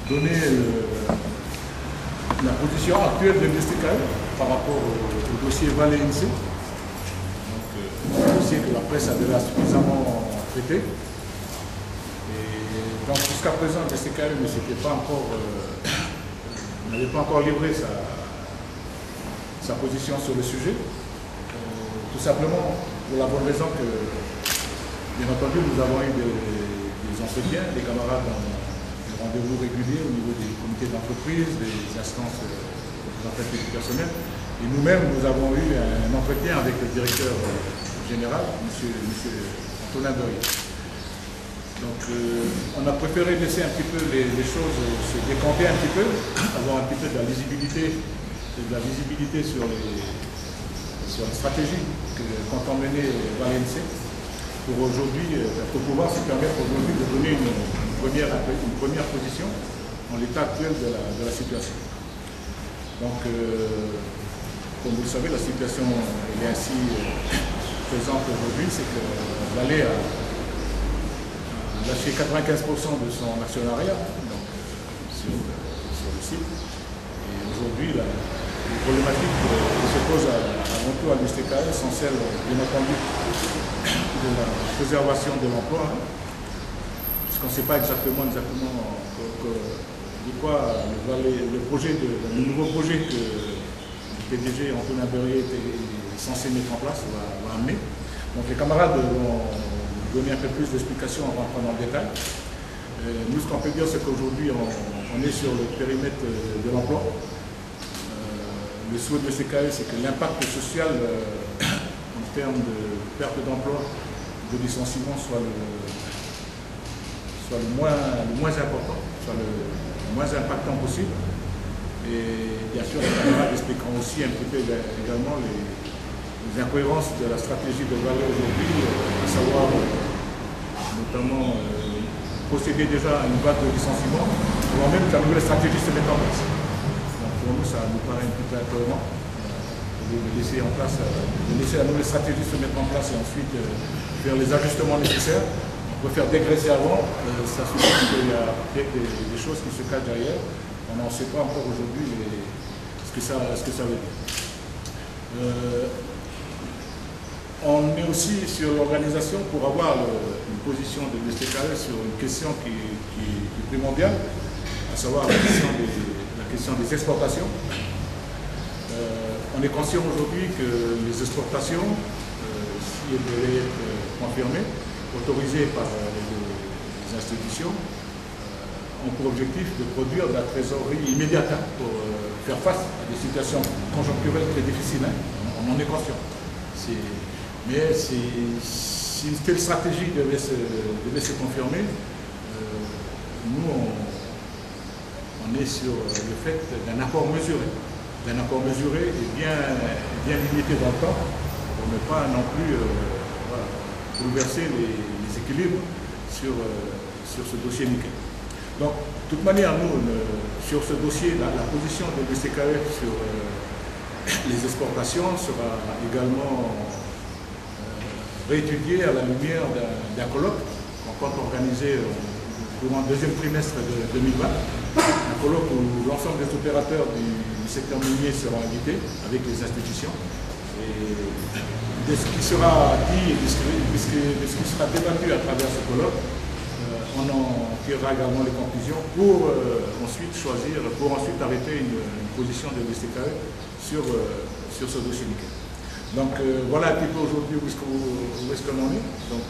donner la position actuelle de l'USTKL par rapport au dossier Vallée INSEE. Un dossier que la presse a déjà suffisamment traité. Et donc jusqu'à présent, l'USTKL n'avait pas encore livré sa position sur le sujet. Tout simplement pour la bonne raison que, bien entendu, nous avons eu des entretiens, des camarades des rendez-vous réguliers au niveau des comités d'entreprise, des instances d'entretien du personnel. Et nous-mêmes, nous avons eu un entretien avec le directeur général, M. Antonin Berrier. Donc, on a préféré laisser un petit peu les choses se décanter un petit peu, avoir un petit peu de la visibilité sur la stratégie que qu'entend mener Vallée INSEE pour aujourd'hui, pour pouvoir se permettre aujourd'hui de donner une première position en l'état actuel de la situation. Donc, comme vous le savez, la situation est ainsi présente aujourd'hui, c'est que Vallée a lâché 95% de son actionnariat donc, sur le site. Et aujourd'hui, les problématiques qui se posent avant tout à l'USTKL sont celles, bien entendu, de la préservation de l'emploi, parce qu'on ne sait pas exactement de quoi le nouveau projet que le PDG Antonin Berrier est censé mettre en place va amener. Donc les camarades vont donner un peu plus d'explications en rentrant dans le détail. Nous, ce qu'on peut dire, c'est qu'aujourd'hui, on est sur le périmètre de l'emploi. Le souhait de l'USTKL, c'est que l'impact social en termes de perte d'emploi, de licenciement, soit le moins important, soit le moins impactant possible. Et bien sûr, les camarades expliqueront aussi un petit peu également les incohérences de la stratégie de Vallée aujourd'hui, à savoir notamment procéder déjà à une vague de licenciement, avant même que la nouvelle stratégie se mette en place. Donc pour nous, ça nous paraît un petit peu incohérent de laisser la nouvelle stratégie se mettre en place et ensuite faire les ajustements nécessaires. On peut faire dégraisser avant, ça suppose qu'il y a peut-être des choses qui se cachent derrière. On n'en sait pas encore aujourd'hui ce que ça veut dire. On est aussi sur l'organisation pour avoir une position de l'USTKL sur une question qui est primordiale, à savoir la question des exportations. On est conscient aujourd'hui que les exportations, si elles devaient être confirmées, autorisées par les institutions, ont pour objectif de produire de la trésorerie immédiate pour faire face à des situations conjoncturelles très difficiles. On en est conscient. Mais si une telle stratégie devait se confirmer, nous, on est sur le fait d'un accord mesuré et bien limité dans le temps, pour ne pas non plus bouleverser les équilibres sur ce dossier nickel. Donc, de toute manière, nous, sur ce dossier, la position de l'USTKL sur les exportations sera également réétudiée à la lumière d'un colloque qu'on compte organiser courant deuxième trimestre de 2020. Un colloque où l'ensemble des opérateurs du secteur minier seront invités avec les institutions. Et de ce qui sera dit et de ce qui sera débattu à travers ce colloque, on en tirera également les conclusions pour ensuite arrêter une position de l'USTKL sur ce dossier nickel. Donc voilà un petit peu aujourd'hui où est-ce qu'on en est. Donc,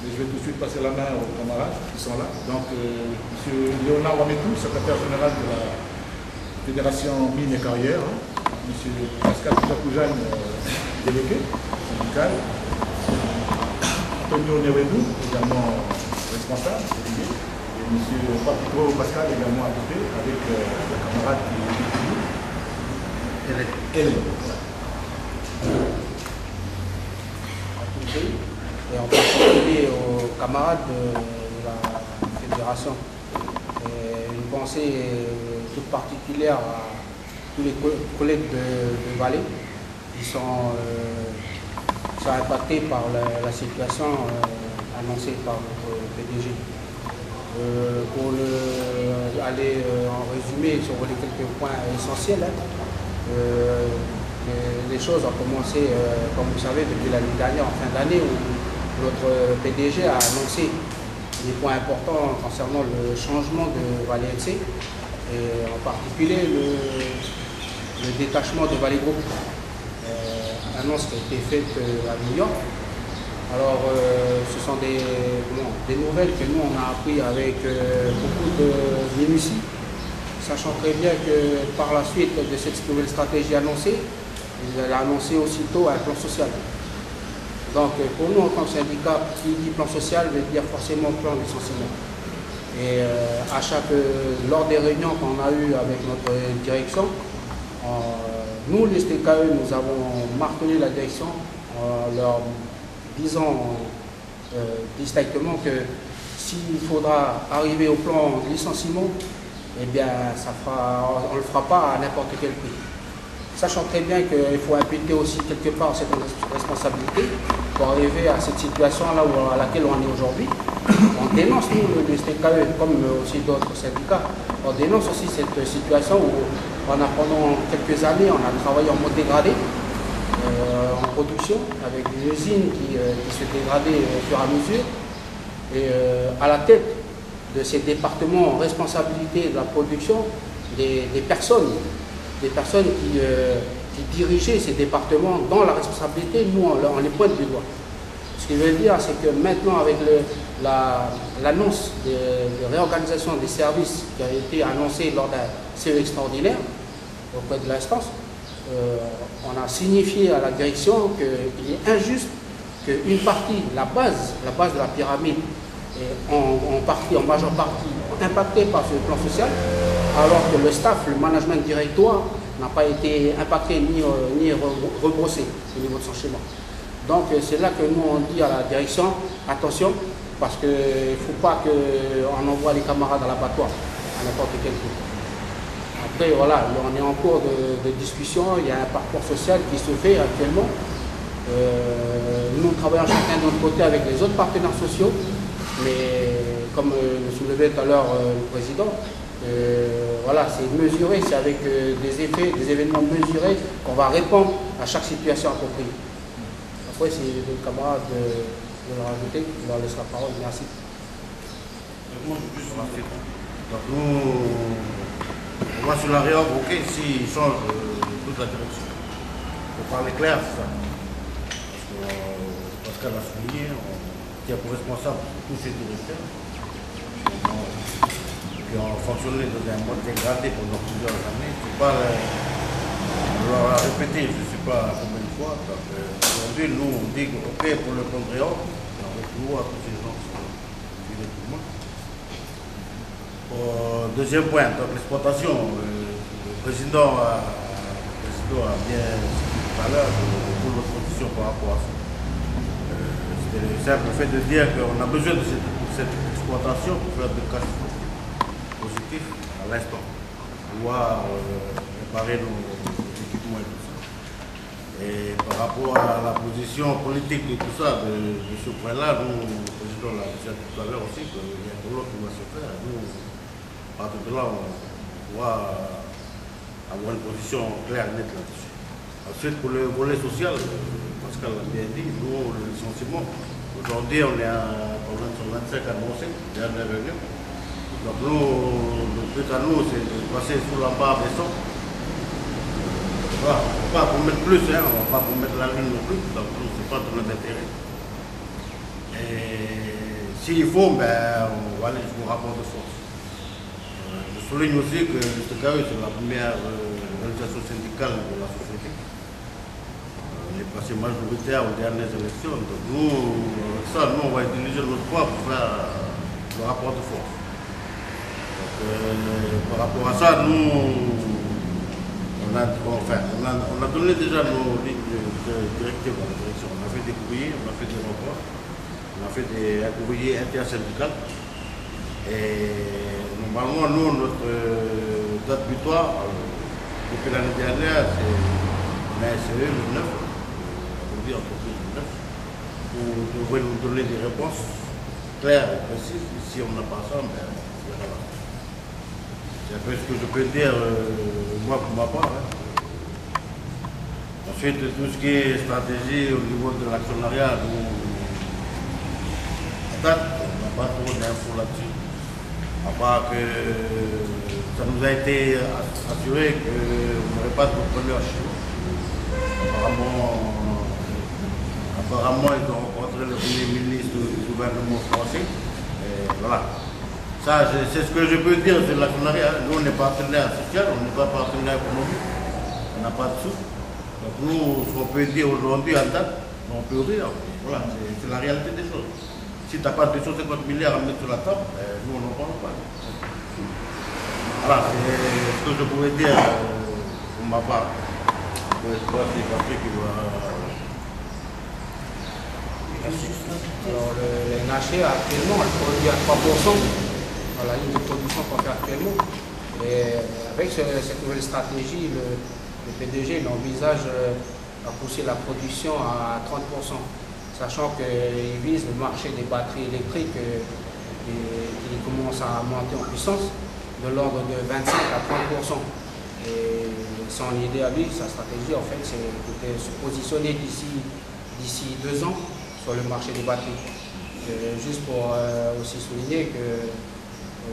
je vais tout de suite passer la main aux camarades qui sont là. Donc M. Léonard Wametou, secrétaire général de la Fédération Mines et Carrières, M. Pascal Koujane, délégué syndical, Antonio Neredou, également responsable, et M. Papico Pascal également à côté, avec le camarade qui est Hélène. Et en particulier aux camarades de la fédération. Et une pensée toute particulière à tous les collègues de Vallée qui sont impactés par la situation annoncée par notre PDG. aller en résumé sur les quelques points essentiels. Les choses ont commencé, comme vous savez, depuis l'année dernière, en fin d'année, où notre PDG a annoncé des points importants concernant le changement de Vallée NC, et en particulier le détachement de Vallée Group, annonce qui a été faite à New York. Alors, ce sont des nouvelles que nous, on a appris avec beaucoup de minutie, sachant très bien que par la suite de cette nouvelle stratégie annoncée, il a annoncé aussitôt un plan social. Donc, pour nous, en tant que syndicat, qui dit plan social veut dire forcément plan de licenciement. Et lors des réunions qu'on a eues avec notre direction, nous, les STKE, nous avons martelé la direction en leur disant distinctement que s'il faudra arriver au plan de licenciement, eh bien, on ne le fera pas à n'importe quel prix. Sachant très bien qu'il faut imputer aussi quelque part cette responsabilité pour arriver à cette situation-là à laquelle on est aujourd'hui. On dénonce, nous, le STKE, comme aussi d'autres syndicats, on dénonce aussi cette situation où pendant quelques années, on a travaillé en mode dégradé, en production, avec une usine qui se dégradait au fur et à mesure. Et à la tête de ces départements en responsabilité de la production, des personnes qui dirigeaient ces départements dans la responsabilité, nous on les pointe du doigt. Ce qui veut dire, c'est que maintenant, avec l'annonce de réorganisation des services qui a été annoncée lors d'un CE extraordinaire auprès de l'instance, on a signifié à la direction qu'il est injuste qu'une partie, la base de la pyramide, est en majeure partie impactée par ce plan social, alors que le staff, le management directoire n'a pas été impacté ni rebrossé au niveau de son schéma. Donc c'est là que nous on dit à la direction, attention, parce qu'il ne faut pas qu'on envoie les camarades à l'abattoir à n'importe quel prix. Après voilà, on est en cours de discussion, il y a un parcours social qui se fait actuellement. Nous travaillons chacun de notre côté avec les autres partenaires sociaux, mais comme le soulevait tout à l'heure le président, voilà, c'est mesuré, c'est avec des événements mesurés qu'on va répondre à chaque situation appropriée. Après, c'est le camarade de le rajouter, je leur laisse la parole. Merci. Donc nous, on va sur la réorg, ok, s'il change toute la direction. Il faut parler clair, c'est ça. Parce qu'Pascal a souligné, qui a pour responsable tous ces directeurs, qui ont fonctionné dans un mode dégradé pendant plusieurs années. Il ne faut pas leur répéter, je ne sais pas combien de fois. Aujourd'hui, nous, on dit ok pour le plan de réorg, on retrouve à tous ces gens qui sont filés tout le monde. Deuxième point, donc l'exploitation. Le président a bien dit tout à l'heure pour notre position par rapport à ça. C'est le simple fait de dire qu'on a besoin de cette exploitation pour faire de cash flow positif à l'instant, pouvoir réparer nos équipements et tout ça. Et par rapport à la position politique et tout ça, de ce point-là, nous, le président l'a dit tout à l'heure aussi, qu'il y a un boulot qui va se faire. Nous, à partir de là, on doit avoir une position claire et nette là-dessus. Ensuite, pour le volet social, Pascal l'a bien dit, nous, le licenciement, aujourd'hui, on est à 25 annoncés, dernière réunion. Donc nous, le but à nous, c'est de passer sous la barre des 100. Voilà, on ne va pas promettre plus, hein, on ne va pas promettre la lune non plus, donc ce n'est pas de notre intérêt. Et s'il faut, ben, on va aller jusqu'au rapport de force. Je souligne aussi que le STKE, c'est la première organisation syndicale de la société. On est passé majoritaire aux dernières élections, donc nous, avec ça, nous, on va utiliser notre poids pour faire le rapport de force. Par rapport à ça, nous, on a donné déjà nos lignes directives à la direction. On a fait des courriers, on a fait des rapports, on a fait un courrier intersyndical. Et normalement, nous, notre date butoir, depuis l'année dernière, c'est le 9, aujourd'hui entreprise le 9, vous devrez nous donner des réponses claires et précises. Si on n'a pas ça, ben, on verra là. C'est un peu ce que je peux dire, moi, pour ma part. Hein. Ensuite, tout ce qui est stratégie au niveau de l'actionnariat, on n'a pas trop d'infos là-dessus. À part que ça nous a été assuré qu'on n'aurait pas de contrôleur chez nous. Apparemment, ils ont rencontré le premier ministre du gouvernement français. Et voilà. Ça, c'est ce que je peux dire sur l'actionnariat. Nous, on est partenaire social, on n'est pas partenaire économique. On n'a pas de sous. Donc nous, ce qu'on peut dire aujourd'hui en date, on peut rire. Voilà, c'est la réalité des choses. Si tu n'as pas 250 milliards à mettre sur la table, nous, on n'en parle pas. Voilà, c'est ce que je pouvais dire pour ma part. Je crois que c'est Patrick qui va... Alors, le NHE actuellement, elle produit à 3%. Voilà, une production qu'on fait actuellement. Et avec cette nouvelle stratégie, le PDG envisage à pousser la production à 30%, sachant qu'il vise le marché des batteries électriques qui commence à monter en puissance de l'ordre de 25 à 30%. Et son idée à lui, sa stratégie en fait, c'est de se positionner d'ici 2 ans sur le marché des batteries. Juste pour aussi souligner que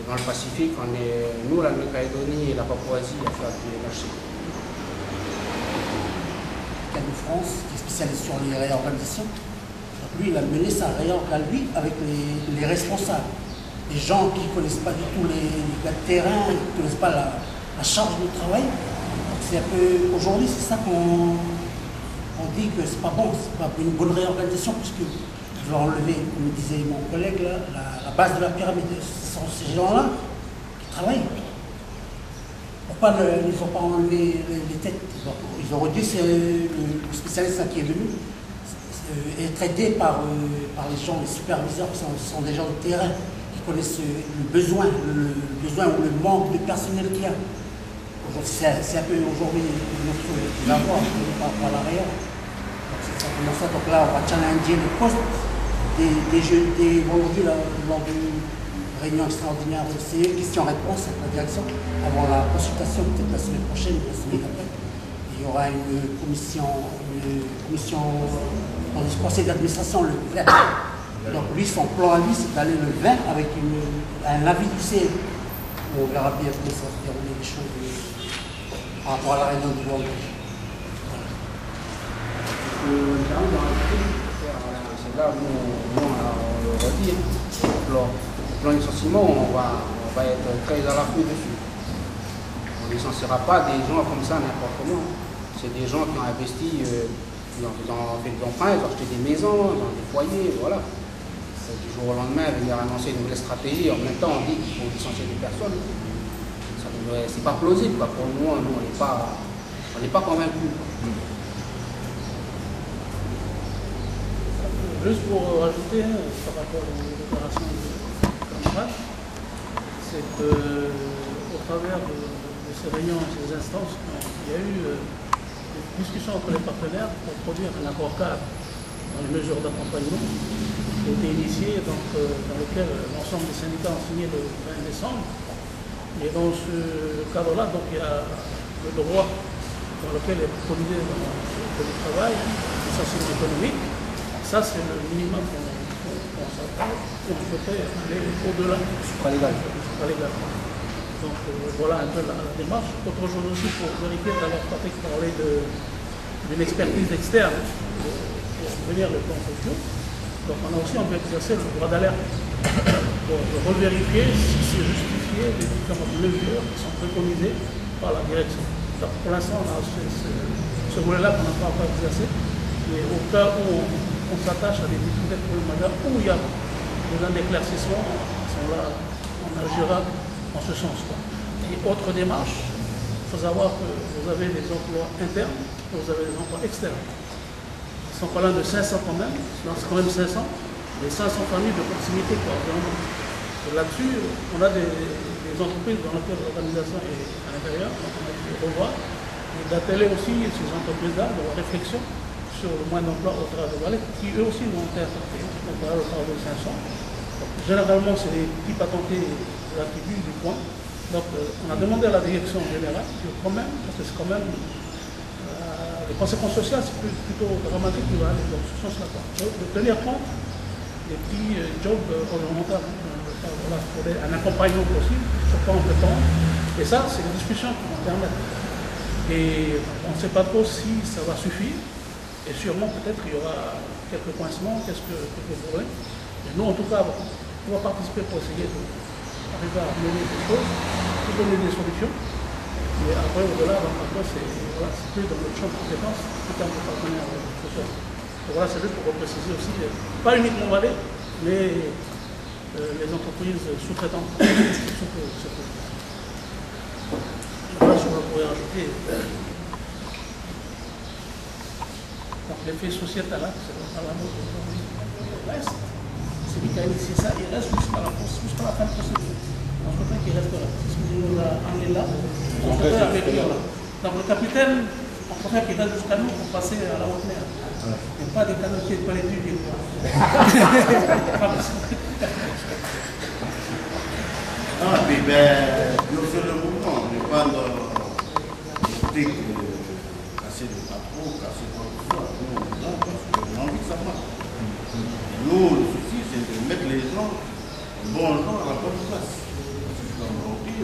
dans le Pacifique, on est, nous, la Nouvelle-Calédonie et la Papouasie, à faire du marché. De France, qui est spécialisé sur les réorganisations. Donc lui, il a mené sa réorg à lui avec les responsables. Les gens qui ne connaissent pas du tout les gars de terrain, qui ne connaissent pas la charge de travail. C'est un peu, aujourd'hui, c'est ça qu'on dit que c'est pas bon, c'est pas une bonne réorganisation, puisque je vais enlever, comme disait mon collègue, là, la base de la pyramide. Ce sont ces gens-là qui travaillent. Pourquoi ils n'ont pas enlevé les têtes? Ils auraient dû, c'est le spécialiste qui est venu, être aidé par les gens, les superviseurs qui sont des gens de terrain, qui connaissent le besoin ou le manque de personnel qu'il y a. C'est un peu aujourd'hui notre l'avoir par la réelle. C'est simplement ça. Donc là, on va challenger les postes des vendredis lors d'une réunion extraordinaire de CE, questions-réponses à la direction, avant la consultation, peut-être la semaine prochaine ou la semaine après. Il y aura une commission dans le conseil d'administration le 20. Donc lui, son plan à lui, c'est d'aller le 20 avec un avis du CE. On verra bien comment ça va se dérouler les choses par rapport à la réunion du vendredi. C'est là où on le redit. Le plan licenciement, on va être très à l'affût dessus. On ne licenciera pas des gens comme ça n'importe comment. C'est des gens qui ont investi, ils ont fait des emprunts, ils ont acheté des maisons, ils ont des foyers, voilà. Du jour au lendemain, venir annoncer une nouvelle stratégie, en même temps on dit qu'il faut licencier des personnes. C'est pas plausible, quoi. Pour nous, on n'est pas convaincus. Juste pour rajouter par rapport aux déclarations de camarades, c'est qu'au travers de ces réunions, ces instances, il y a eu des discussions entre les partenaires pour produire un accord cadre dans les mesures d'accompagnement qui a été initié, donc, dans lequel l'ensemble des syndicats ont signé le 20 décembre. Et dans ce cadre-là, donc, il y a le droit dans lequel est provisé dans le travail, le licenciement économique. Ça, c'est le minimum qu'on s'attend et on souhaiterait aller au-delà. Supralégal. Donc voilà un peu la démarche. Autre chose aussi pour vérifier, d'abord Patrick parlait d'une expertise externe pour venir les plans sociaux. Donc on a aussi, on peut exercer le droit d'alerte pour revérifier si c'est justifié les différentes mesures qui sont préconisées par la direction. Donc, pour l'instant, on a ce volet-là qu'on n'a pas encore exercé, mais au cas où on s'attache à des difficultés problématiques où il y a besoin d'éclaircissement, là, on agira en ce sens. Et autre démarche, il faut savoir que vous avez des emplois internes et vous avez des emplois externes. Ils sont pas loin de 500 quand même, c'est quand même 500, mais 500 familles de proximité. Là-dessus, on a des entreprises dans lesquelles l'organisation est à l'intérieur, donc on a dû revoir, et d'atteler aussi ces entreprises-là de leur réflexion sur le moyen d'emploi au travers de Valais, qui eux aussi vont être affectés. Donc voilà, au travers de 500. Donc, généralement, c'est des petits patentés de l'attribut du point, Donc on a demandé à la direction générale que quand même, parce que c'est quand même les conséquences sociales, c'est plutôt dramatique qui va aller dans ce sens-là. De tenir compte des petits jobs ornementaux, voilà, pour un accompagnement possible, surtout en temps. Et ça, c'est une discussion qui vont permettre. Et on ne sait pas trop si ça va suffire. Et sûrement, peut-être, il y aura quelques coincements, quelques problèmes. Et nous, en tout cas, on va participer pour essayer d'arriver à mener des choses, de donner des solutions. Et après, au-delà, c'est plus dans notre champ de compétences, tout en partenaire social. Donc voilà, c'est juste pour préciser aussi, pas uniquement Valais, mais les entreprises sous-traitantes. Voilà ce qu'on pourrait rajouter. Donc l'effet sociétal, c'est la mode aujourd'hui. Reste. C'est lui qui a initié ça, il reste jusqu'à la fin de procédure. On ne peut pas qu'il reste là. C'est ce que nous a amené là. On peut faire avec lui là. Donc le capitaine, on préfère qu'il reste jusqu'à nous pour passer à la haute mer. Il n'y a pas des canotiers, pas les ducs. Ah, puis ben, sur le mouvement, mais pas d'écouter casser le patron, casser quoi que ce soit. Nous, on est là parce qu'on a envie que ça marche. Et nous, le souci, c'est de mettre les gens, les bons gens à la bonne place. Parce que comme aujourd'hui,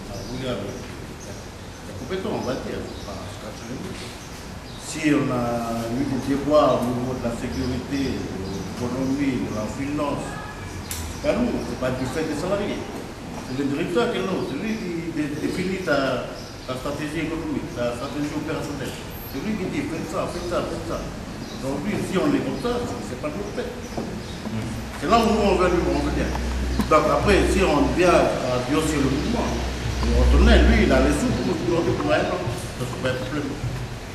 ça voulait avec la compétence, on va dire, pas se casser le mot. Si on a eu des déboires au niveau de la sécurité, de l'économie, de la finance, c'est pas nous, c'est pas du fait des salariés. C'est le directeur qui est là, c'est lui qui définit ta stratégie économique, ta stratégie opérationnelle. C'est lui qui dit faites ça, faites ça, faites ça. Aujourd'hui, si on est comme ça, c'est pas notre fait. C'est là où nous on veut bien. Donc après, si on vient à Dieu sur le mouvement, le retourner, lui, il a les sous pour nous donner pour un an. Ça ne pas être problème.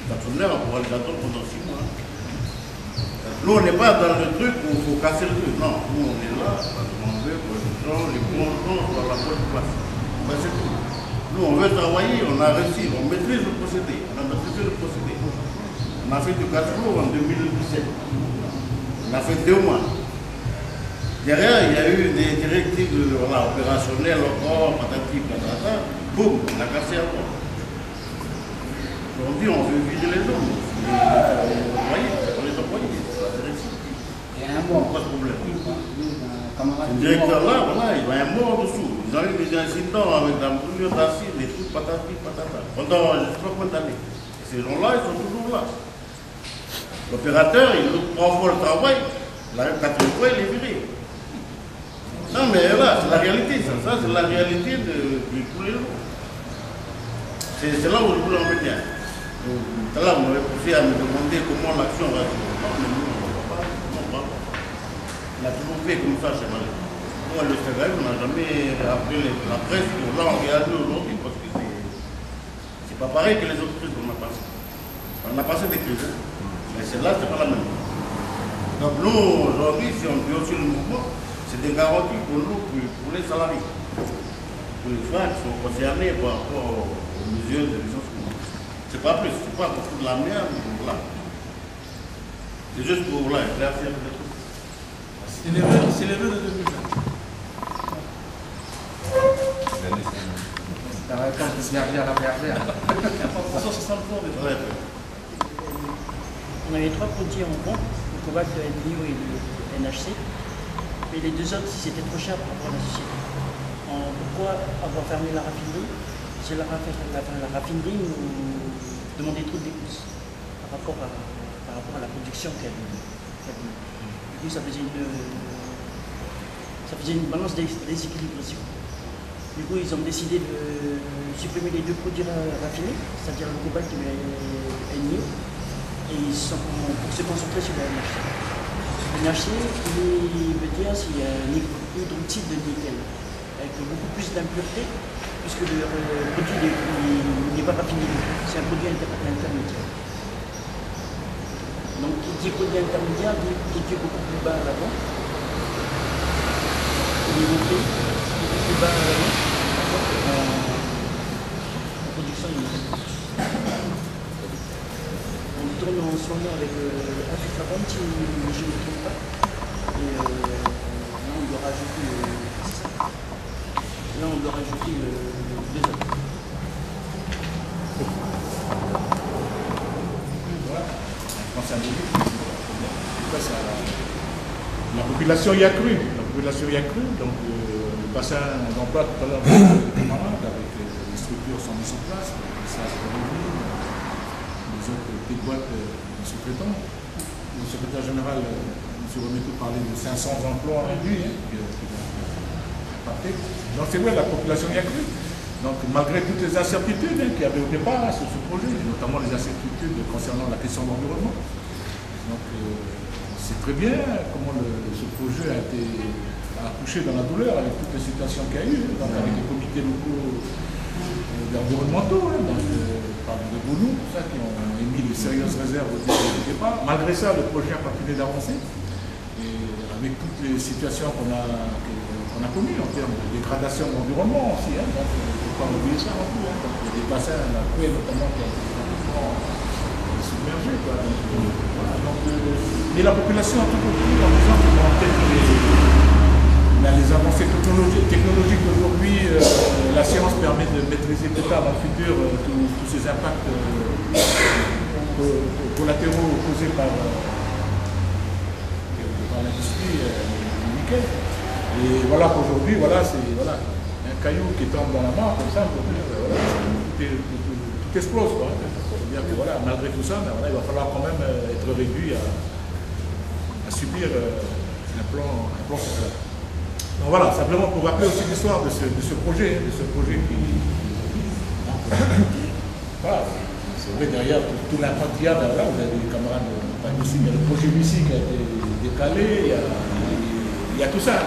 L'actionnaire, on pourra les attendre pendant 6 mois. Nous, on n'est pas dans le truc où il faut casser le truc. Non, nous, on est là parce qu'on veut que les gens, les bons gens soient à la bonne place. Ben, c'est tout. Nous, on veut travailler, on a réussi, on maîtrise le procédé. On a maîtrisé le procédé. On a fait du 4 jours en 2017. On a fait 2 mois. Derrière, il y a eu des directives opérationnelles encore, patati, patata. Boum, on a cassé encore. Aujourd'hui, on veut vider les hommes. Les employés. Il y a un mort. Pas de problème. Le directeur là, voilà, il y a un mort dessous. Ils ont eu des incidents avec la brûlure d'acide et tout, patati, patata. Pendant je ne sais pas combien d'années. Ces gens-là, ils sont toujours là. L'opérateur, il loupe 3 fois le travail, la 4 fois, il est viré. Non, mais là, c'est la réalité, ça c'est la réalité de tous les jours. C'est là où je voulais en venir. Tout à l'heure, vous m'avez poussé à me demander comment l'action va se faire. Non, mais nous, on ne va pas. On a toujours fait comme ça chez Valais. Nous, à l'Australie, on n'a jamais appelé la presse pour là, on réagit aujourd'hui parce que c'est pas pareil que les autres crises qu'on a passées. On a passé des crises, hein. Mais celle-là, c'est pas la même. Donc nous, aujourd'hui, si on dit aussi le mouvement, c'est des garanties pour nous, pour les salariés. Pour les gens qui sont concernés par rapport aux mesures de licenciement. C'est pas plus, c'est pas pour toute la merde, voilà. C'est juste pour éclaircir le truc. C'est les vœux de 2020. La réponse de bergère à bergère. On avait 3 produits en compte, le cobalt, le NIO et le NHC. Mais les 2 autres, c'était trop cher par rapport à la société. Pourquoi avoir fermé la raffinerie? C'est la raffinerie nous demandait trop de dépenses par rapport à la production qu'elle avait. Du coup, ça faisait une balance déséquilibre aussi. Du coup, ils ont décidé de supprimer les 2 produits raffinés, c'est-à-dire le cobalt et le NIO, et ils sont pour se concentrer sur le NHC. Le NHC, il veut dire c'est un hydroxyde de nickel, avec beaucoup plus d'impureté, puisque le produit n'est pas raffiné, c'est un produit intermédiaire. Donc, qui dit produit intermédiaire, dit produit beaucoup plus bas à l'avant. Il est monté, beaucoup plus bas à l'avant. La production est nickel. On tourne en ce moment avec Africaband, si je ne me trompe pas. Et là, on doit rajouter rajouté 2 ans. Voilà. La population y a cru. La population y a cru. Donc, le bassin d'emploi tout à l'heure, avec les structures sont mises en place, les autres petites boîtes de sous-traitants. Le secrétaire général, M. Remetou, parlait de 500 emplois réduits qui vont impacter. Donc, c'est vrai, la population y a cru. Donc, malgré toutes les incertitudes qu'il y avait au départ sur ce projet, notamment les incertitudes concernant la question de l'environnement. Donc, c'est très bien comment ce projet a accouché dans la douleur avec toutes les situations qu'il y a eu, donc avec les comités locaux environnementaux, par de Bounou, tout ça, qui ont émis de sérieuses réserves au départ. Malgré ça, le projet a continué d'avancer. Et avec toutes les situations qu'on a connues en termes de dégradation de l'environnement aussi, donc il ne faut pas oublier ça non plus. Donc, il y a des bassins, la couée notamment, qui ont été submergés. Et la population a tout compris en disant que peut-être les avancées technologiques d'aujourd'hui, la science permet de maîtriser plus tard dans le futur tous ces impacts collatéraux causés par l'industrie du nickel. Et voilà qu'aujourd'hui, c'est un caillou qui tombe dans la mare, comme ça, tout explose. C'est-à-dire que malgré tout ça, il va falloir quand même être réduit à subir un plan social. Donc voilà, simplement pour rappeler aussi l'histoire de ce projet, qui voilà, c'est vrai, derrière tout l'impact qu'il y a, vous avez des camarades, il y a le projet ici qui a été décalé, il y a tout ça.